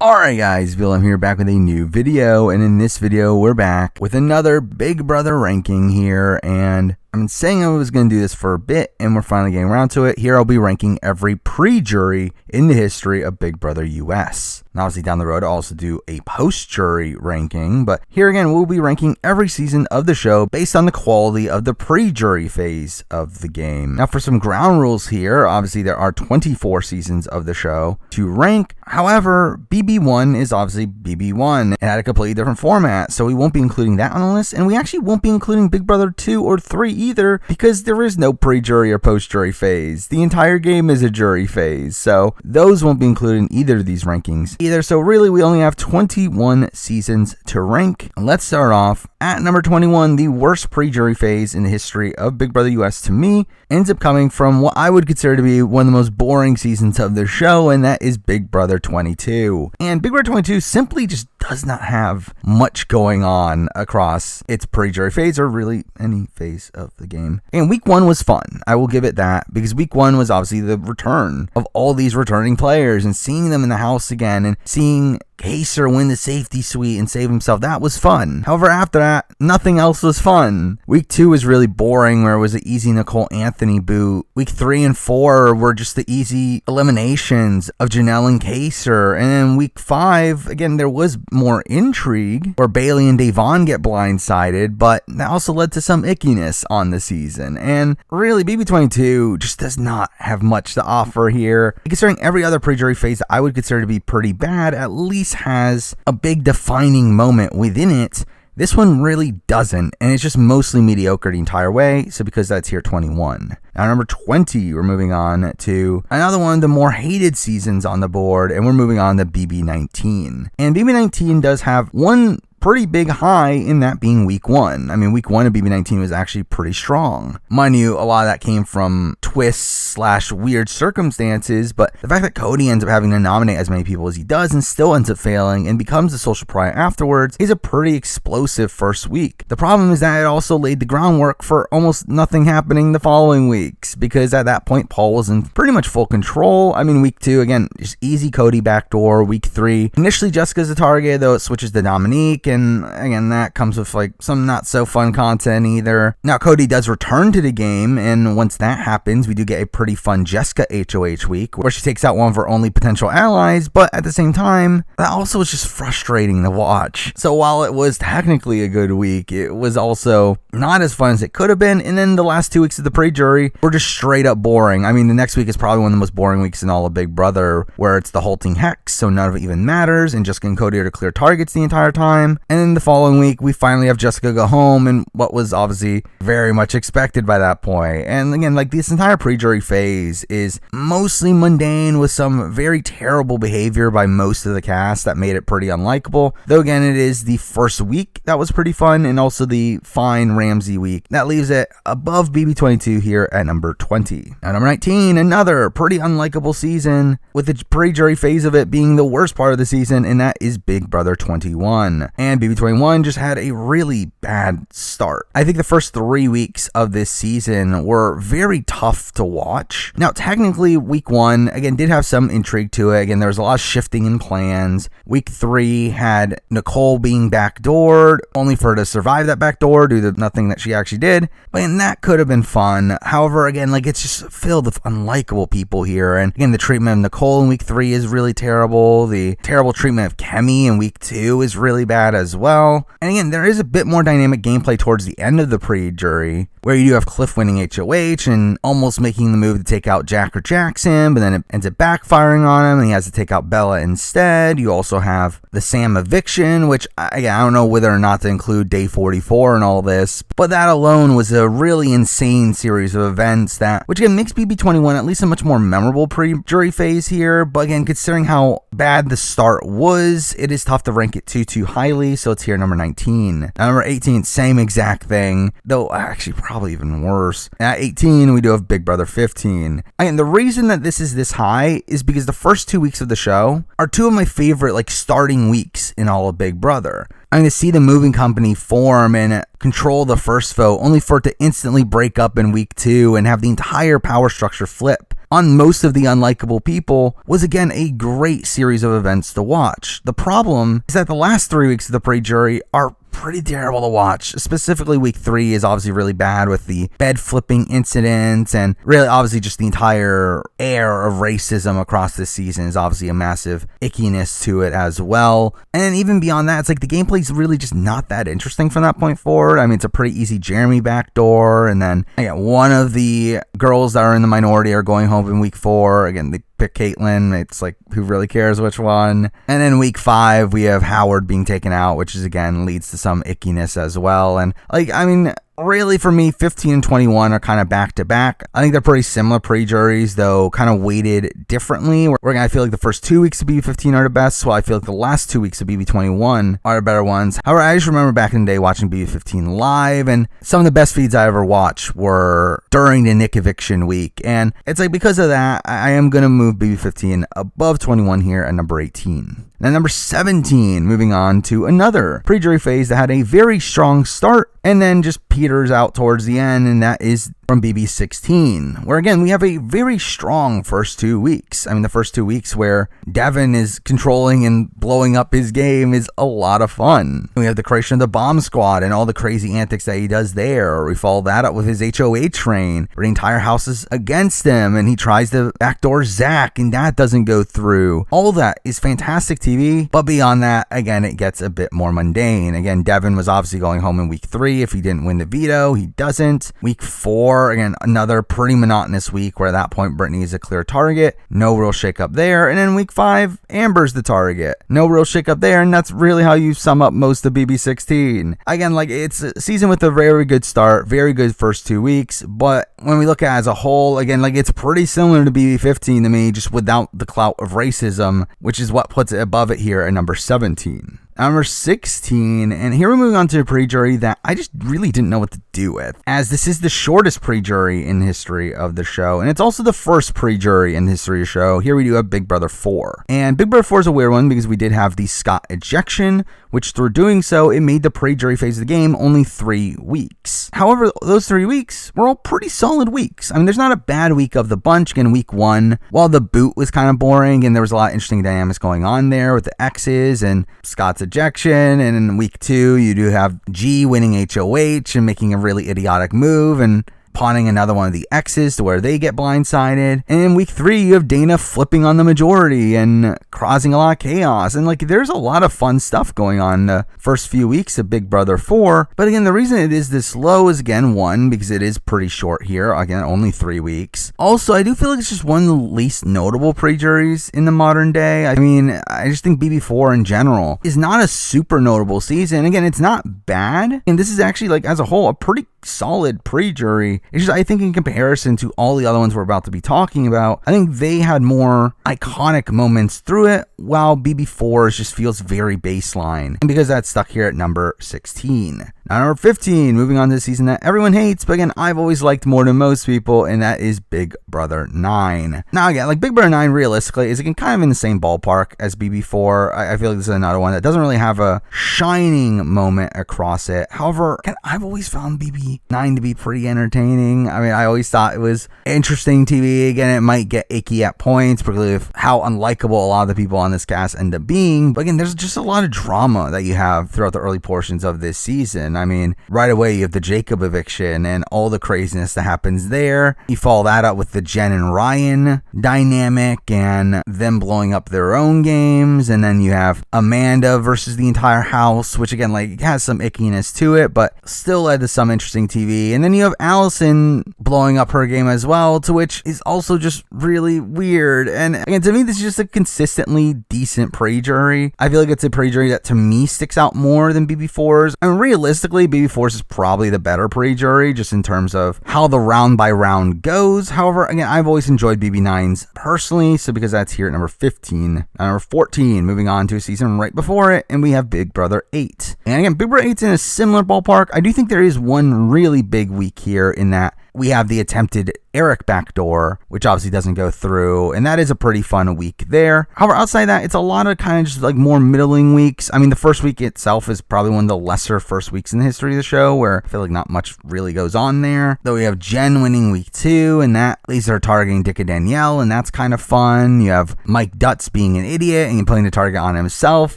Alright guys, Willem here, back with a new video, and in this video we're back with another Big Brother ranking here, and I've been saying I was going to do this for a bit, and we're finally getting around to it. Here I'll be ranking every pre-jury in the history of Big Brother US. Now obviously down the road I'll also do a post-jury ranking, but here again we'll be ranking every season of the show based on the quality of the pre-jury phase of the game. Now for some ground rules here, obviously there are 24 seasons of the show to rank. However, BB1 is obviously BB1. It had a completely different format, so we won't be including that on the list, and we actually won't be including Big Brother 2 or 3 either, because there is no pre-jury or post-jury phase. The entire game is a jury phase, so those won't be included in either of these rankings either. So really, we only have 21 seasons to rank. Let's start off at number 21. The worst pre-jury phase in the history of Big Brother US, to me, ends up coming from what I would consider to be one of the most boring seasons of the show, and that is Big Brother 22. And Big Brother 22 simply just does not have much going on across its pre-jury phase, or really any phase of the game. And week 1 was fun, I will give it that, because week 1 was obviously the return of all these returning players and seeing them in the house again and seeing Kaysar win the safety suite and save himself. That was fun. However, after that, nothing else was fun. Week 2 was really boring, where it was an easy Nicole Anthony boot. Week 3 and 4 were just the easy eliminations of Janelle and Kaysar. And then week 5, again, there was more intrigue, where Bailey and Da'Vonne get blindsided, but that also led to some ickiness on the season. And really, BB22 just does not have much to offer here. Considering every other pre-jury phase that I would consider to be pretty bad at least has a big defining moment within it, this one really doesn't, and it's just mostly mediocre the entire way. So because that's here 21. Now number 20, we're moving on to another one of the more hated seasons on the board, and we're moving on to BB19. And BB19 does have one pretty big high, in that being week 1. I mean, week 1 of BB19 was actually pretty strong. Mind you, a lot of that came from twists / weird circumstances, but the fact that Cody ends up having to nominate as many people as he does and still ends up failing and becomes the social pariah afterwards is a pretty explosive first week. The problem is that it also laid the groundwork for almost nothing happening the following weeks, because at that point Paul was in pretty much full control. I mean, week 2, again, just easy Cody backdoor. Week 3, initially Jessica's the target, though it switches to Dominique, and again, that comes with like some not so fun content either. Now Cody does return to the game, and once that happens, we do get a pretty fun Jessica HOH week, where she takes out one of her only potential allies, but at the same time, that also was just frustrating to watch. So while it was technically a good week, it was also not as fun as it could have been. And then the last 2 weeks of the pre-jury were just straight up boring. I mean, the next week is probably one of the most boring weeks in all of Big Brother, where it's the halting hex, so none of it even matters, and Jessica and Cody are to clear targets the entire time. And then the following week, we finally have Jessica go home, and what was obviously very much expected by that point. And again, like, this entire pre-jury phase is mostly mundane, with some very terrible behavior by most of the cast that made it pretty unlikable. Though again, it is the first week that was pretty fun, and also the fine Ramsey week. That leaves it above BB22 here at number 20. Now number 19, another pretty unlikable season, with the pre-jury phase of it being the worst part of the season, and that is Big Brother 21. And BB21 just had a really bad start. I think the first 3 weeks of this season were very tough to watch. Now technically week 1 again did have some intrigue to it. Again, there was a lot of shifting in plans. Week 3 had Nicole being backdoored, only for her to survive that backdoor due to nothing that she actually did, and that could have been fun. However, again, like, it's just filled with unlikable people here. And again, the treatment of Nicole in week 3 is really terrible. The terrible treatment of Kemi in week 2 is really bad as well. And again, there is a bit more dynamic gameplay towards the end of the pre-jury, where you do have Cliff winning HOH and almost making the move to take out Jack or Jackson, but then it ends up backfiring on him and he has to take out Bella instead. You also have the Sam eviction, which I don't know whether or not to include day 44 and all this, but that alone was a really insane series of events that, which again makes BB21 at least a much more memorable pre-jury phase here. But again, considering how bad the start was, it is tough to rank it too highly, so it's here number 19. Now number 18, same exact thing, though actually probably even worse. At 18, we do have Big Brother 15. Again, the reason that this is this high is because the first 2 weeks of the show are 2 of my favorite, like, starting weeks in all of Big Brother. I'm going to see the moving company form and control the first vote, only for it to instantly break up in week 2 and have the entire power structure flip on most of the unlikable people was again a great series of events to watch. The problem is that the last 3 weeks of the pre-jury are pretty terrible to watch. Specifically, week 3 is obviously really bad with the bed flipping incident, and really obviously just the entire air of racism across this season is obviously a massive ickiness to it as well. And then even beyond that, it's like the gameplay's really just not that interesting from that point forward. I mean, it's a pretty easy Jeremy backdoor, and then again, one of the girls that are in the minority are going home in week 4. Again, they pick Caitlyn. It's like, who really cares which one? And then week 5, we have Howard being taken out, which is again leads to some ickiness as well. And like, I mean, really for me, 15 and 21 are kind of back to back. I think they're pretty similar pre-juries, though kind of weighted differently. Where I feel like the first 2 weeks of BB15 are the best, while I feel like the last 2 weeks of BB21 are the better ones. However, I just remember back in the day watching BB15 live, and some of the best feeds I ever watched were during the Nick eviction week. And it's like, because of that, I am going to move BB15 above 21 here at number 18. Now, number 17, moving on to another pre-jury phase that had a very strong start and then just peters out towards the end, and that is from BB16, where again, we have a very strong first 2 weeks. I mean, the first 2 weeks where Devin is controlling and blowing up his game is a lot of fun. We have the creation of the bomb squad and all the crazy antics that he does there. We follow that up with his HOH train, where the entire house is against him, and he tries to backdoor Zach, and that doesn't go through. All that is fantastic TV, but beyond that, again, it gets a bit more mundane. Again, Devin was obviously going home in week 3 if he didn't win the veto. He doesn't. Week 4, again, another pretty monotonous week where at that point Brittany is a clear target. No real shakeup there. And then week 5, Amber's the target. No real shakeup there. And that's really how you sum up most of BB16. Again, like, it's a season with a very good start, very good first 2 weeks. But when we look at it as a whole, again, like, it's pretty similar to BB15 to me, just without the clout of racism, which is what puts it above it here at number 17. Number 16, and here we're moving on to a pre-jury that I just really didn't know what to do with, as this is the shortest pre-jury in the history of the show, and it's also the first pre-jury in the history of the show. Here we do have Big Brother 4, and Big Brother 4 is a weird one because we did have the Scott ejection, which through doing so, it made the pre-jury phase of the game only 3 weeks. However, those 3 weeks were all pretty solid weeks. I mean, there's not a bad week of the bunch. Again, week 1, while the boot was kind of boring, and there was a lot of interesting dynamics going on there with the X's and Scott's ejection, and in week 2 you do have G winning HOH and making a really idiotic move and pawning another one of the X's to where they get blindsided. And in week 3, you have Dana flipping on the majority and causing a lot of chaos. And like, there's a lot of fun stuff going on the first few weeks of Big Brother 4. But again, the reason it is this low is, again, 1, because it is pretty short here. Again, only 3 weeks. Also, I do feel like it's just one of the least notable pre-juries in the modern day. I mean, I just think BB4 in general is not a super notable season. Again, it's not bad. And this is actually, like, as a whole, a pretty solid pre-jury. It's just, I think in comparison to all the other ones we're about to be talking about, I think they had more iconic moments through it, while BB4 just feels very baseline. And because that's stuck here at number 16. Now, number 15, moving on to the season that everyone hates, but again, I've always liked more than most people, and that is Big Brother 9. Now, again, like, Big Brother 9 realistically is, again, kind of in the same ballpark as BB4. I feel like this is another one that doesn't really have a shining moment across it. However, again, I've always found BB9 to be pretty entertaining. I mean, I always thought it was interesting TV. Again, it might get icky at points, particularly with how unlikable a lot of the people on this cast end up being. But again, there's just a lot of drama that you have throughout the early portions of this season. I mean, right away, you have the Jacob eviction and all the craziness that happens there. You follow that up with the Jen and Ryan dynamic and them blowing up their own games. And then you have Amanda versus the entire house, which again, like, has some ickiness to it, but still led to some interesting TV. And then you have Allison blowing up her game as well, to which is also just really weird. And again, to me, this is just a consistently decent pre-jury. I feel like it's a pre-jury that to me sticks out more than BB4's. And realistically, BB4's is probably the better pre-jury just in terms of how the round by round goes. However, again, I've always enjoyed BB9's personally, so because that's here at number 15. Number 14, moving on to a season right before it, and we have Big Brother 8. And again, Big Brother 8's in a similar ballpark. I do think there is one really big week here in that we have the attempted Eric backdoor, which obviously doesn't go through, and that is a pretty fun week there. However, outside that, it's a lot of kind of just like more middling weeks. I mean, the first week itself is probably one of the lesser first weeks in the history of the show, where I feel like not much really goes on there. Though we have Jen winning week 2, and that leaves her targeting Dick and Danielle, and that's kind of fun. You have Mike Dutz being an idiot and putting the target on himself.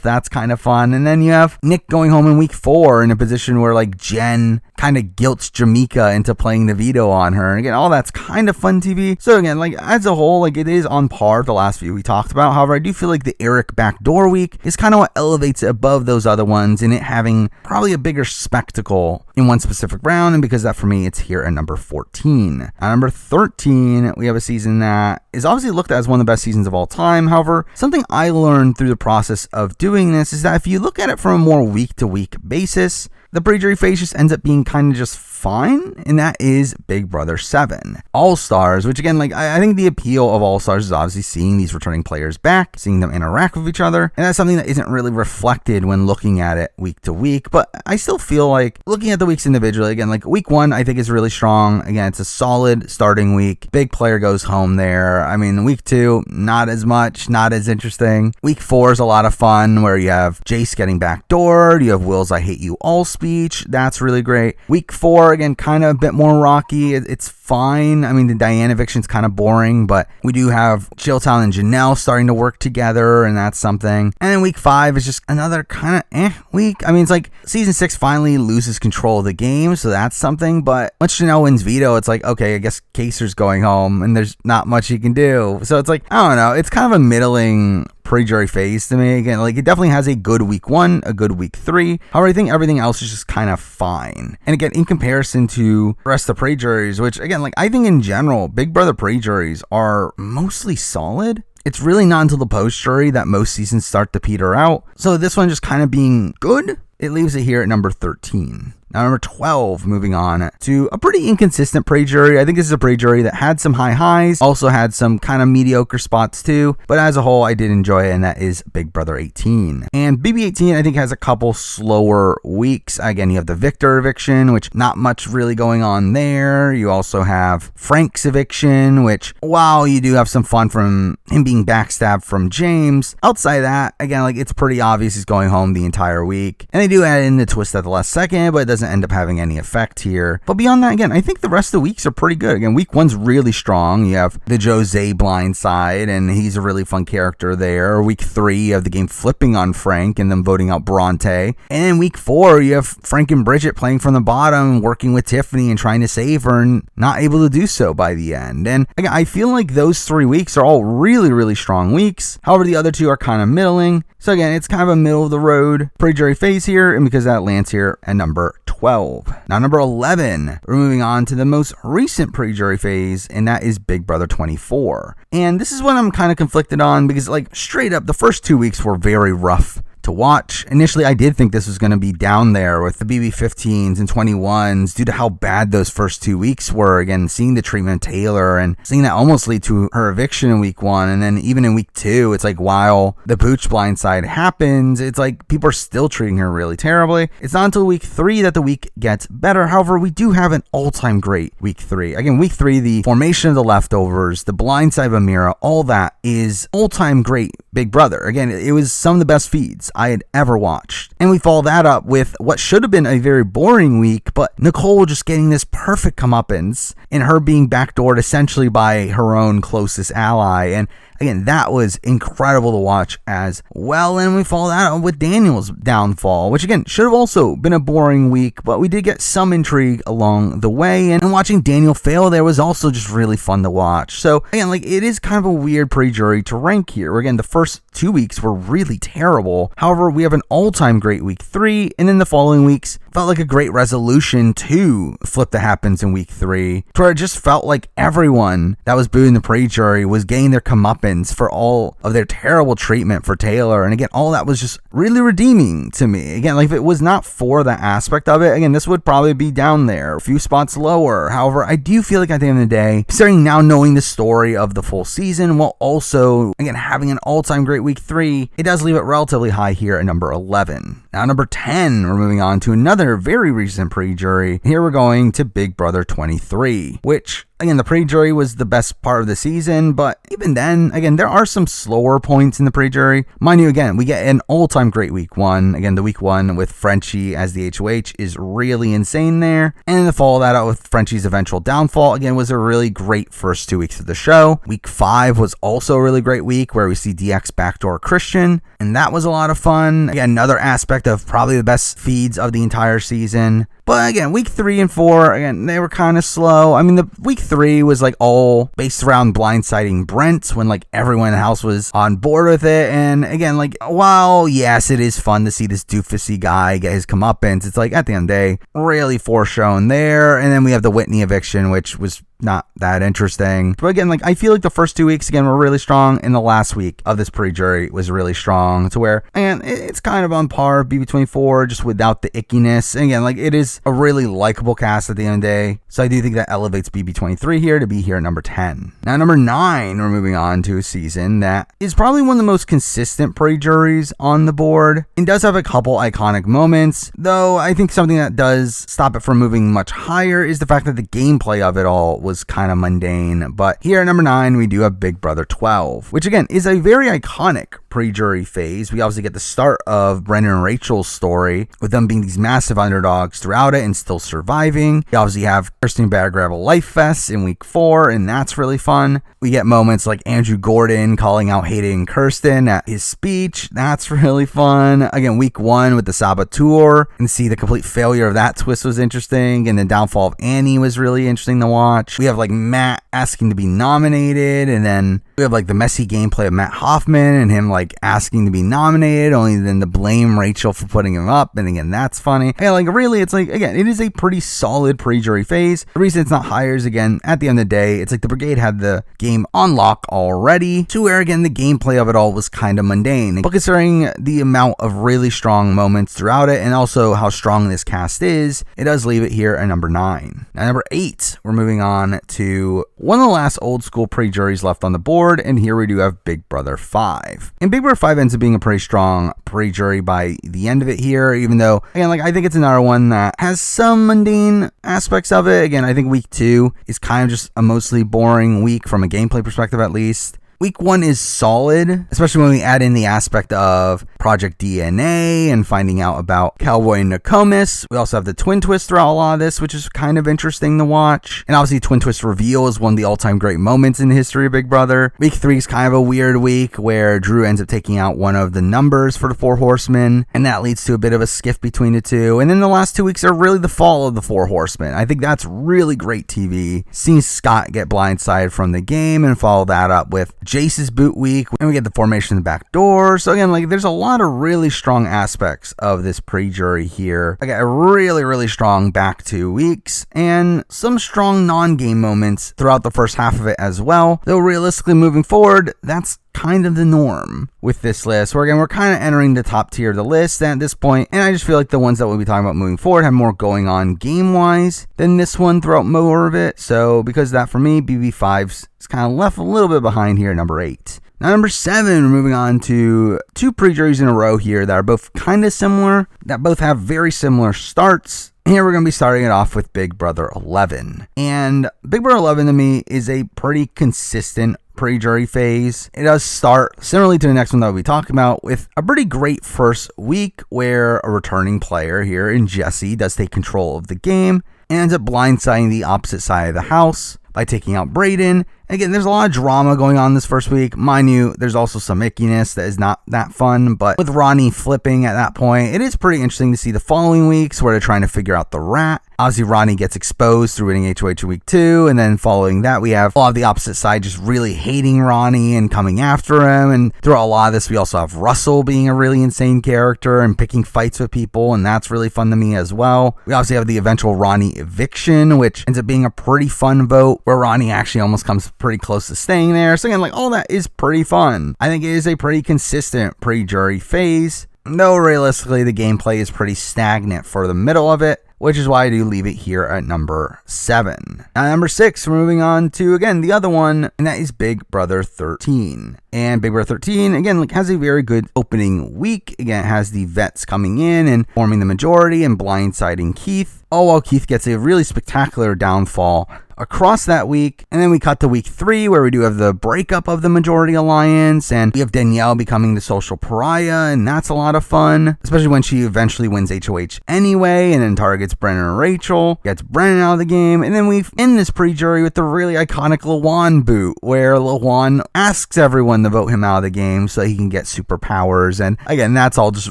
That's kind of fun. And then you have Nick going home in week 4 in a position where like Jen kind of guilts Jamaica into playing the veto on her. And again, all that's kind of fun TV. So again, like as a whole, like it is on par with the last few we talked about. However, I do feel like the Eric backdoor week is kind of what elevates it above those other ones, and it having probably a bigger spectacle in one specific round. And because that for me, it's here at number 14. At number 13, we have a season that is obviously looked at as one of the best seasons of all time. However, something I learned through the process of doing this is that if you look at it from a more week-to-week basis, the pre-jury phase just ends up being kind of just fine, and that is Big Brother 7 All-Stars, which again, like I think the appeal of All-Stars is obviously seeing these returning players back, seeing them interact with each other, and that's something that isn't really reflected when looking at it week to week. But I still feel like looking at the weeks individually, again, like week 1 I think is really strong. Again, it's a solid starting week. Big player goes home there. I mean, week 2 not as much, not as interesting. Week 4 is a lot of fun, where you have Jace getting backdoored, you have Will's I Hate You All speech, that's really great. Week 4, again, kind of a bit more rocky. It's fine. I mean, the Diane eviction's kind of boring, but we do have Chilltown and Janelle starting to work together, and that's something. And then week 5 is just another kind of week. I mean, it's like season 6 finally loses control of the game, so that's something. But once Janelle wins veto, it's like, okay, I guess Kaser's going home, and there's not much he can do. So it's like, I don't know. It's kind of a middling pre-jury phase to me. Again, like it definitely has a good week 1, a good week 3. However, I think everything else is just kind of fine. And again, in comparison to the rest of the pre-juries, which again, like I think in general, Big Brother pre-juries are mostly solid. It's really not until the post-jury that most seasons start to peter out. So this one just kind of being good, it leaves it here at number 13. Now, number 12, moving on to a pretty inconsistent pre-jury. I think this is a pre-jury that had some high highs, also had some kind of mediocre spots too, but as a whole, I did enjoy it, and that is Big Brother 18. And BB18, I think, has a couple slower weeks. Again, you have the Victor eviction, which not much really going on there. You also have Frank's eviction, which, while you do have some fun from him being backstabbed from James, outside of that, again, like it's pretty obvious he's going home the entire week. And they do add in the twist at the last second, but it doesn't end up having any effect here. But beyond that, again, I think the rest of the weeks are pretty good. Again, week 1's really strong. You have the Jose blind side, and he's a really fun character there. Week 3, you have the game flipping on Frank and them voting out Bronte. And in week 4, you have Frank and Bridget playing from the bottom, working with Tiffany and trying to save her, and not able to do so by the end. And again, I feel like those 3 weeks are all really, really strong weeks. However, the other 2 are kind of middling. So again, it's kind of a middle of the road pre-jury phase here, and because that lands here at number 12. Now, number 11, we're moving on to the most recent pre-jury phase, and that is Big Brother 24. And this is what I'm kind of conflicted on, because like straight up, the first 2 weeks were very rough to watch. Initially, I did think this was going to be down there with the BB15s and 21s due to how bad those first 2 weeks were. Again, seeing the treatment of Taylor and seeing that almost lead to her eviction in week 1. And then even in week 2, it's like while the Pooch blindside happens, it's like people are still treating her really terribly. It's not until week 3 that the week gets better. However, we do have an all-time great week 3. Again, week 3, the formation of the leftovers, the blindside of Amira, all that is all-time great Big Brother. Again, it was some of the best feeds I had ever watched. And we follow that up with what should have been a very boring week, but Nicole just getting this perfect comeuppance and her being backdoored essentially by her own closest ally. And again, that was incredible to watch as well. And we follow that up with Daniel's downfall, which again should have also been a boring week, but we did get some intrigue along the way. And watching Daniel fail there was also just really fun to watch. So again, like it is kind of a weird pre-jury to rank here. Again, the first 2 weeks were really terrible. However, we have an all-time great week 3, and then the following weeks felt like a great resolution to flip that happens in week 3, where it just felt like everyone that was booing the pre-jury was getting their comeuppance for all of their terrible treatment for Taylor. And again, all that was just really redeeming to me. Again, like if it was not for that aspect of it, again, this would probably be down there, a few spots lower. However, I do feel like at the end of the day, starting now knowing the story of the full season, while also, again, having an all-time great week 3, it does leave it relatively high here at number 11. Now, number 10, we're moving on to another very recent pre-jury. Here we're going to Big Brother 23, which again, the pre-jury was the best part of the season, but even then, again, there are some slower points in the pre-jury. Mind you, again, we get an all-time great week 1. Again, the week 1 with Frenchie as the HOH is really insane there. And then to follow that out with Frenchie's eventual downfall, again, was a really great first 2 weeks of the show. Week 5 was also a really great week where we see DX backdoor Christian, and that was a lot of fun. Again, another aspect of probably the best feeds of the entire season. But again, week 3 and 4, again, they were kind of slow. I mean, the week 3 was like all based around blindsiding Brent when like everyone in the house was on board with it. And again, like, while yes, it is fun to see this doofusy guy get his comeuppance, it's like at the end of the day, really foreshown there. And then we have the Whitney eviction, which was not that interesting. But again, like, I feel like the first 2 weeks again were really strong, and the last week of this pre-jury was really strong to where, and it's kind of on par with BB24 just without the ickiness. And again, like, it is a really likable cast at the end of the day, so I do think that elevates BB23 here to be here at number 10. Now number 9, we're moving on to a season that is probably one of the most consistent pre-juries on the board. It does have a couple iconic moments, though I think something that does stop it from moving much higher is the fact that the gameplay of it all was kind of mundane. But here at number 9, we do have Big Brother 12, which again is a very iconic pre-jury phase. We obviously get the start of Brendan and Rachel's story with them being these massive underdogs throughout it and still surviving. We obviously have Kirsten Bear grab a life vest in week 4, and that's really fun. We get moments like Andrew Gordon calling out Hayden Kirsten at his speech. That's really fun. Again, week 1 with the Saboteur, and see the complete failure of that twist was interesting, and the downfall of Annie was really interesting to watch. We have like Matt asking to be nominated, and then we have like the messy gameplay of Matt Hoffman and him like asking to be nominated, only then to blame Rachel for putting him up. And again, that's funny. And like, really, it's like, again, it is a pretty solid pre-jury phase. The reason it's not higher is, again, at the end of the day, it's like the Brigade had the game on lock already, to where, again, the gameplay of it all was kind of mundane. But considering the amount of really strong moments throughout it, and also how strong this cast is, it does leave it here at number 9. Now number 8, we're moving on to one of the last old school pre-juries left on the board, and here we do have Big Brother 5. And Big Brother 5 ends up being a pretty strong pre-jury by the end of it here, even though, again, like, I think it's another one that has some mundane aspects of it. Again, I think week 2 is kind of just a mostly boring week from a gameplay perspective, at least. Week 1 is solid, especially when we add in the aspect of Project DNA and finding out about Cowboy and Nokomis. We also have the Twin Twist throughout a lot of this, which is kind of interesting to watch. And obviously, Twin Twist reveal is one of the all-time great moments in the history of Big Brother. Week 3 is kind of a weird week where Drew ends up taking out one of the numbers for the 4 Horsemen, and that leads to a bit of a skiff between the two. And then the last 2 weeks are really the fall of the 4 Horsemen. I think that's really great TV. Seeing Scott get blindsided from the game and follow that up with Jace's boot week, and we get the formation in the back door. So again, like, there's a lot of really strong aspects of this pre-jury here. I got a really strong back 2 weeks, and some strong non-game moments throughout the first half of it as well. Though realistically moving forward, that's kind of the norm with this list, where again, we're kind of entering the top tier of the list at this point, and I just feel like the ones that we'll be talking about moving forward have more going on game-wise than this one throughout more of it. So because of that, for me, BB5's is kind of left a little bit behind here at number 8. Now number 7, we're moving on to 2 pre-juries in a row here that are both kind of similar, that both have very similar starts. Here we're going to be starting it off with Big Brother 11. And Big Brother 11 to me is a pretty consistent pre-jury phase. It does start similarly to the next one that we'll be talking about with a pretty great first week where a returning player here in Jesse does take control of the game and ends up blindsiding the opposite side of the house by taking out Brayden. Again, there's a lot of drama going on this first week. Mind you, there's also some ickiness that is not that fun, but with Ronnie flipping at that point, it is pretty interesting to see the following weeks where they're trying to figure out the rat. Obviously, Ronnie gets exposed through winning HOH in week 2, and then following that, we have a lot of the opposite side just really hating Ronnie and coming after him. And throughout a lot of this, we also have Russell being a really insane character and picking fights with people, and that's really fun to me as well. We obviously have the eventual Ronnie eviction, which ends up being a pretty fun vote, where Ronnie actually almost comes pretty close to staying there. So again, like, all that is pretty fun. I think it is a pretty consistent pre-jury phase, though realistically the gameplay is pretty stagnant for the middle of it, which is why I do leave it here at number 7. Now, number 6, we're moving on to, again, the other one, and that is Big Brother 13. And Big Brother 13, again, like, has a very good opening week. Again, it has the vets coming in and forming the majority and blindsiding Keith. All while Keith gets a really spectacular downfall across that week. And then we cut to week 3, where we do have the breakup of the Majority Alliance, and we have Danielle becoming the social pariah, and that's a lot of fun, especially when she eventually wins HOH anyway, and then targets Brennan and Rachel, gets Brennan out of the game. And then we end this pre-jury with the really iconic Lawan boot, where Lawan asks everyone to vote him out of the game so he can get superpowers. And again, that's all just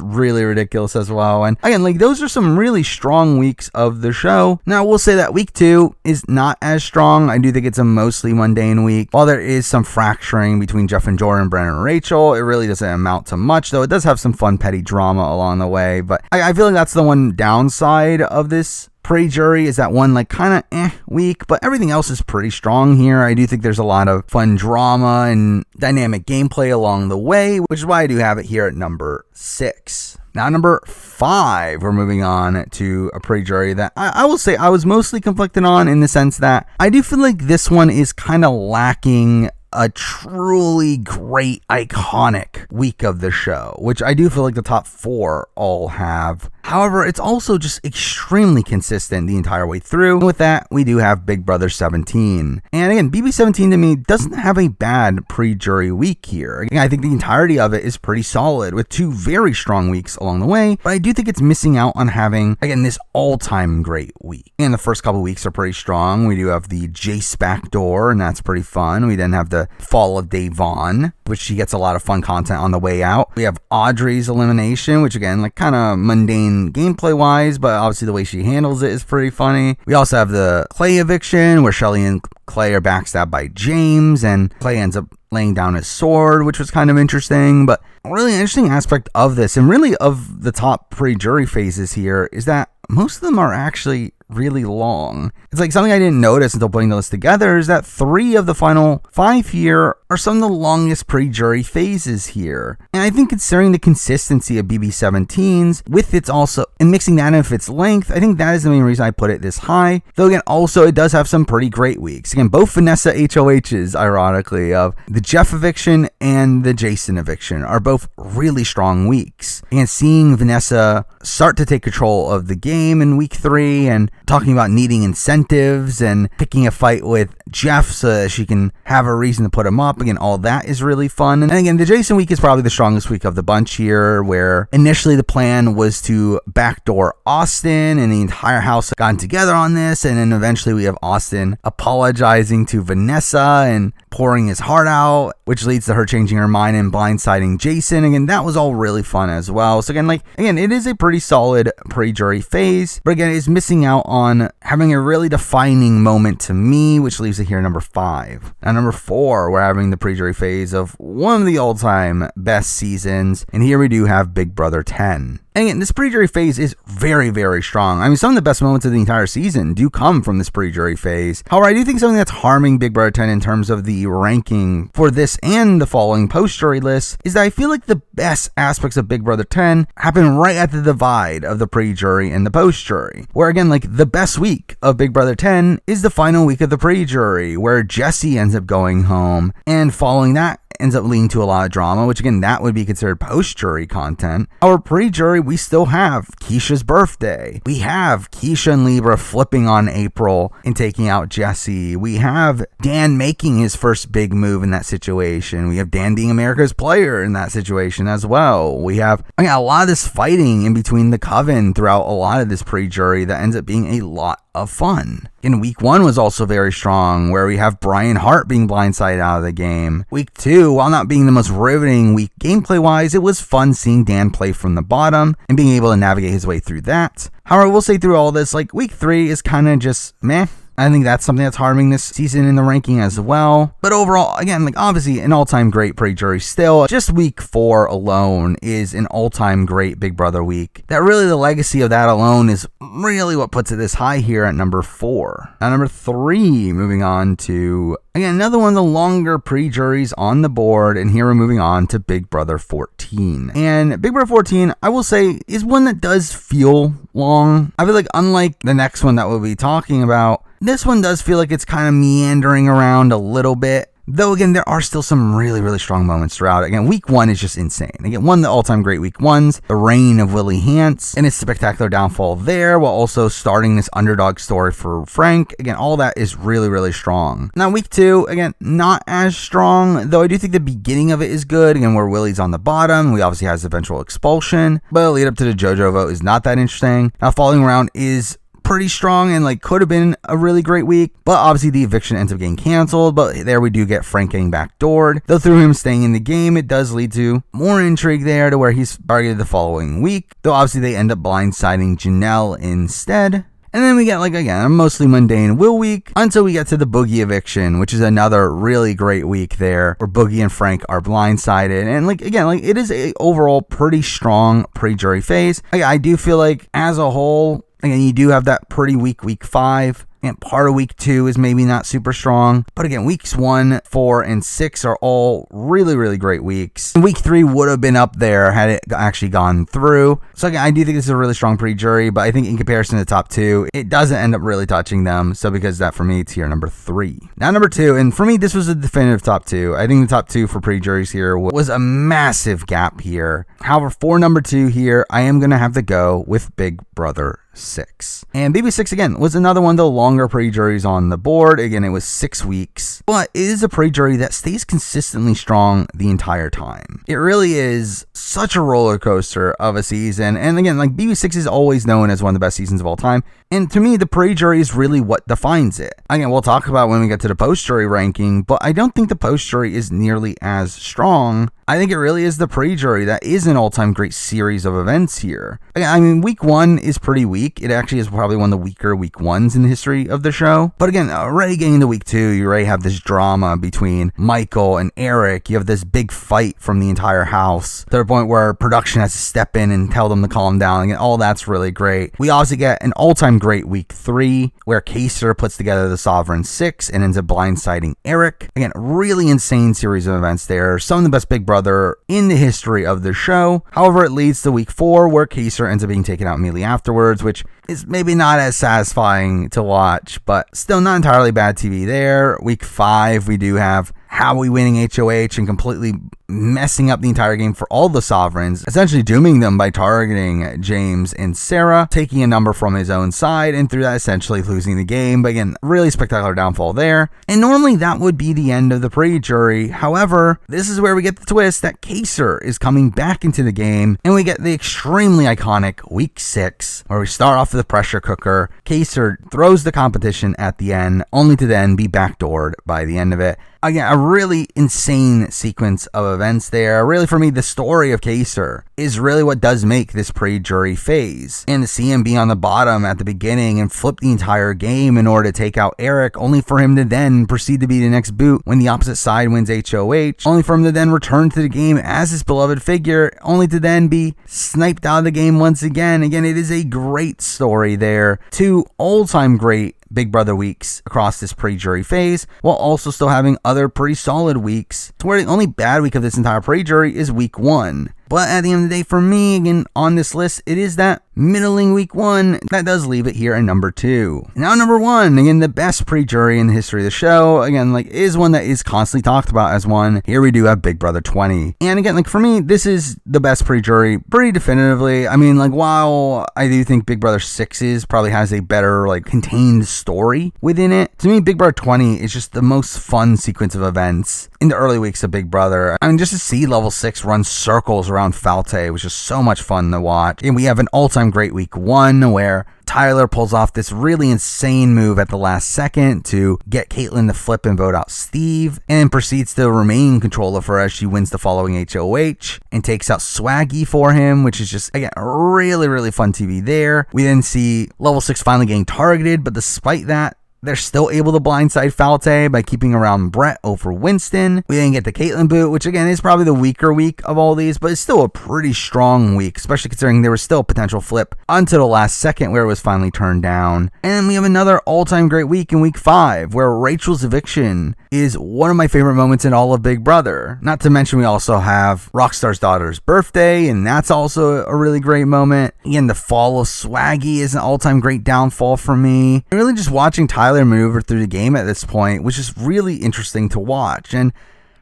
really ridiculous as well. And again, like, those are some really strong weeks of the show. Now, we'll say that week 2 is not as strong. I do think it's a mostly mundane week. While there is some fracturing between Jeff and Jordan, Brennan and Rachel, it really doesn't amount to much, though it does have some fun petty drama along the way. But I feel like that's the one downside of this pre-jury, is that one like kind of week, but everything else is pretty strong here. I do think there's a lot of fun drama and dynamic gameplay along the way, which is why I do have it here at number 6. Now, number 5, we're moving on to a pre-jury that I will say I was mostly conflicted on, in the sense that I do feel like this one is kind of lacking a truly great, iconic week of the show, which I do feel like the top 4 all have. However, it's also just extremely consistent the entire way through. And with that, we do have Big Brother 17. And again, BB17 to me doesn't have a bad pre-jury week here. Again, I think the entirety of it is pretty solid, with 2 very strong weeks along the way. But I do think it's missing out on having, again, this all-time great week. And the first couple weeks are pretty strong. We do have the Jace backdoor, and that's pretty fun. We then have the fall of Da'Vonne, which she gets a lot of fun content on the way out. We have Audrey's elimination, which again, like, kind of mundane gameplay wise, but obviously the way she handles it is pretty funny. We also have the Clay eviction, where Shelly and Clay are backstabbed by James, and Clay ends up laying down his sword, which was kind of interesting. But a really interesting aspect of this, and really of the top pre-jury phases here, is that most of them are actually really long. It's like something I didn't notice until putting the list together, is that 3 of the final 5 here are some of the longest pre-jury phases here. And I think considering the consistency of BB17's with its also, and mixing that in with its length, I think that is the main reason I put it this high. Though again, also it does have some pretty great weeks. Again, both Vanessa HOHs, ironically, of the Jeff eviction and the Jason eviction are both really strong weeks. And seeing Vanessa start to take control of the game in week 3, and talking about needing incentives and picking a fight with Jeff so that she can have a reason to put him up. Again, all that is really fun. And again, the Jason week is probably the strongest week of the bunch here, where initially the plan was to backdoor Austin, and the entire house got together on this. And then eventually we have Austin apologizing to Vanessa and pouring his heart out, which leads to her changing her mind and blindsiding Jason. Again, that was all really fun as well. So again, it is a pretty solid pre-jury phase, but again, it's missing out on having a really defining moment to me, which leaves it here number 5. Now, number 4, we're having the pre-jury phase of one of the all-time best seasons, and here we do have Big Brother 10. And again, this pre-jury phase is very, very strong. I mean, some of the best moments of the entire season do come from this pre-jury phase. However, I do think something that's harming Big Brother 10 in terms of the ranking for this and the following post-jury lists is that I feel like the best aspects of Big Brother 10 happen right at the divide of the pre-jury and the post-jury. Where again, like, the best week of Big Brother 10 is the final week of the pre-jury, where Jesse ends up going home, and following that ends up leading to a lot of drama, which again, that would be considered post-jury content. Our pre-jury, we still have Keisha's birthday. We have Keisha and Libra flipping on April and taking out Jesse. We have Dan making his first big move in that situation. We have Dan being America's player in that situation as well. We have a lot of this fighting in between the coven throughout a lot of this pre-jury that ends up being a lot of fun. In week 1 was also very strong, where we have Brian Hart being blindsided out of the game. Week 2, while not being the most riveting week gameplay wise, it was fun seeing Dan play from the bottom and being able to navigate his way through that. However, we'll say through all this, like, week 3 is kind of just meh. I think that's something that's harming this season in the ranking as well. But overall, again, like, obviously an all-time great pre-jury still. Just week 4 alone is an all-time great Big Brother week. That really, the legacy of that alone is really what puts it this high here at number 4. Now, number 3, moving on to, again, another one of the longer pre-juries on the board. And here we're moving on to Big Brother 14. And Big Brother 14, I will say, is one that does feel long. I feel like, unlike the next one that we'll be talking about, this one does feel like it's kind of meandering around a little bit. Though again, there are still some really, really strong moments throughout. Again, week 1 is just insane. Again, one of the all-time great week 1s, the reign of Willie Hantz and his spectacular downfall there, while also starting this underdog story for Frank. Again, all that is really, really strong. Now, week 2, again, not as strong, though I do think the beginning of it is good. Again, where Willie's on the bottom, we obviously has eventual expulsion, but the lead up to the JoJo vote is not that interesting. Now, following round is pretty strong and could have been a really great week, but obviously the eviction ends up getting canceled. But there we do get Frank getting backdoored, though through him staying in the game, it does lead to more intrigue there to where he's targeted the following week, though obviously they end up blindsiding Janelle instead. And then we get, again, a mostly mundane Will week until we get to the Boogie eviction, which is another really great week there where Boogie and Frank are blindsided. And again, it is a overall pretty strong pre-jury phase. I do feel like as a whole, again, you do have that pretty weak week 5. And part of week 2 is maybe not super strong. But again, weeks 1, 4, and 6 are all really, really great weeks. And week 3 would have been up there had it actually gone through. So again, I do think this is a really strong pre-jury, but I think in comparison to the top 2, it doesn't end up really touching them. So because of that, for me, it's here number 3. Now number 2, and for me, this was a definitive top 2. I think the top 2 for pre-juries here was a massive gap here. However, for number 2 here, I am going to have to go with Big Brother 6. And BB6 again was another one of the longer pre-juries on the board. Again, it was 6 weeks, but it is a pre-jury that stays consistently strong the entire time. It really is such a roller coaster of a season. And again, BB6 is always known as one of the best seasons of all time. And to me, the pre-jury is really what defines it. Again, we'll talk about when we get to the post-jury ranking, but I don't think the post-jury is nearly as strong. I think it really is the pre-jury that is an all-time great series of events here. Again, I mean, week 1 is pretty weak. It actually is probably one of the weaker week 1s in the history of the show. But again, already getting into week 2, you already have this drama between Michael and Eric. You have this big fight from the entire house to the point where production has to step in and tell them to calm down. Again, all that's really great. We also get an all-time great week 3 where Kaysar puts together the Sovereign 6 and ends up blindsiding Eric. Again, really insane series of events there. Some of the best Big Brother in the history of the show. However, it leads to week 4 where Kaysar ends up being taken out immediately afterwards, which is maybe not as satisfying to watch, but still not entirely bad TV there. Week 5, we do have Howie winning HOH and completely messing up the entire game for all the Sovereigns, essentially dooming them by targeting James and Sarah, taking a number from his own side, and through that essentially losing the game. But again, really spectacular downfall there. And normally that would be the end of the pre-jury. However, this is where we get the twist that Kaysar is coming back into the game, and we get the extremely iconic week 6, where we start off with the pressure cooker. Kaysar throws the competition at the end, only to then be backdoored by the end of it. Again, a really insane sequence of events there. Really, for me, the story of Kaysar is really what does make this pre-jury phase. And to see him be on the bottom at the beginning and flip the entire game in order to take out Eric, only for him to then proceed to be the next boot when the opposite side wins HOH, only for him to then return to the game as his beloved figure, only to then be sniped out of the game once again. Again, it is a great story there. 2 all-time great Big Brother weeks across this pre-jury phase, while also still having other pretty solid weeks, to where the only bad week of this entire pre-jury is week 1. But at the end of the day, for me, again, on this list, it is that middling week 1 that does leave it here at number 2. Now, number 1, again, the best pre-jury in the history of the show, again, is one that is constantly talked about as one. Here we do have Big Brother 20. And again, for me, this is the best pre-jury pretty definitively. I mean, while I do think Big Brother 6's probably has a better, contained story within it, to me, Big Brother 20 is just the most fun sequence of events in the early weeks of Big Brother. I mean, just to see Level 6 run circles around Falte was just so much fun to watch. And we have an all-time great week 1 where Tyler pulls off this really insane move at the last second to get Kaitlyn to flip and vote out Steve, and proceeds to remain control of her as she wins the following HOH and takes out Swaggy for him, which is just, again, really, really fun TV there. We then see Level 6 finally getting targeted, but despite that, they're still able to blindside Falte by keeping around Brett over Winston. We then get the Kaitlyn boot, which again is probably the weaker week of all these, but it's still a pretty strong week, especially considering there was still a potential flip until the last second where it was finally turned down. And then we have another all-time great week in week 5, where Rachel's eviction is one of my favorite moments in all of Big Brother. Not to mention we also have Rockstar's daughter's birthday, and that's also a really great moment. Again, the fall of Swaggy is an all-time great downfall for me. And really just watching Tyler Tyler maneuver through the game at this point, which is really interesting to watch. And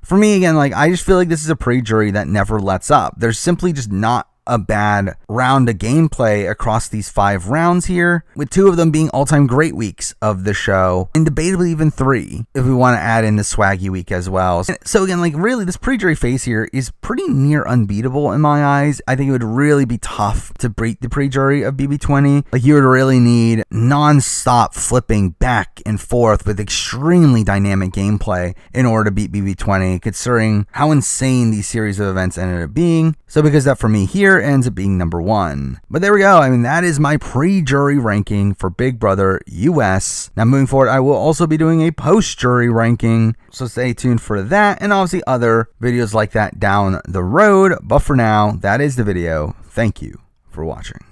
for me, again, like, I just feel like this is a pre-jury that never lets up. There's simply just not a bad round of gameplay across these 5 rounds here, with 2 of them being all-time great weeks of the show, and debatably even 3 if we want to add in the swaggy week as well. So again, like, really, this pre-jury phase here is pretty near unbeatable in my eyes. I think it would really be tough to beat the pre-jury of BB20. Like, you would really need non-stop flipping back and forth with extremely dynamic gameplay in order to beat BB20, considering how insane these series of events ended up being. So because that for me here ends up being number 1. But there we go. I mean, that is my pre-jury ranking for Big Brother US. Now moving forward, I will also be doing a post-jury ranking, so stay tuned for that, and obviously other videos like that down the road. But for now, that is the video. Thank you for watching.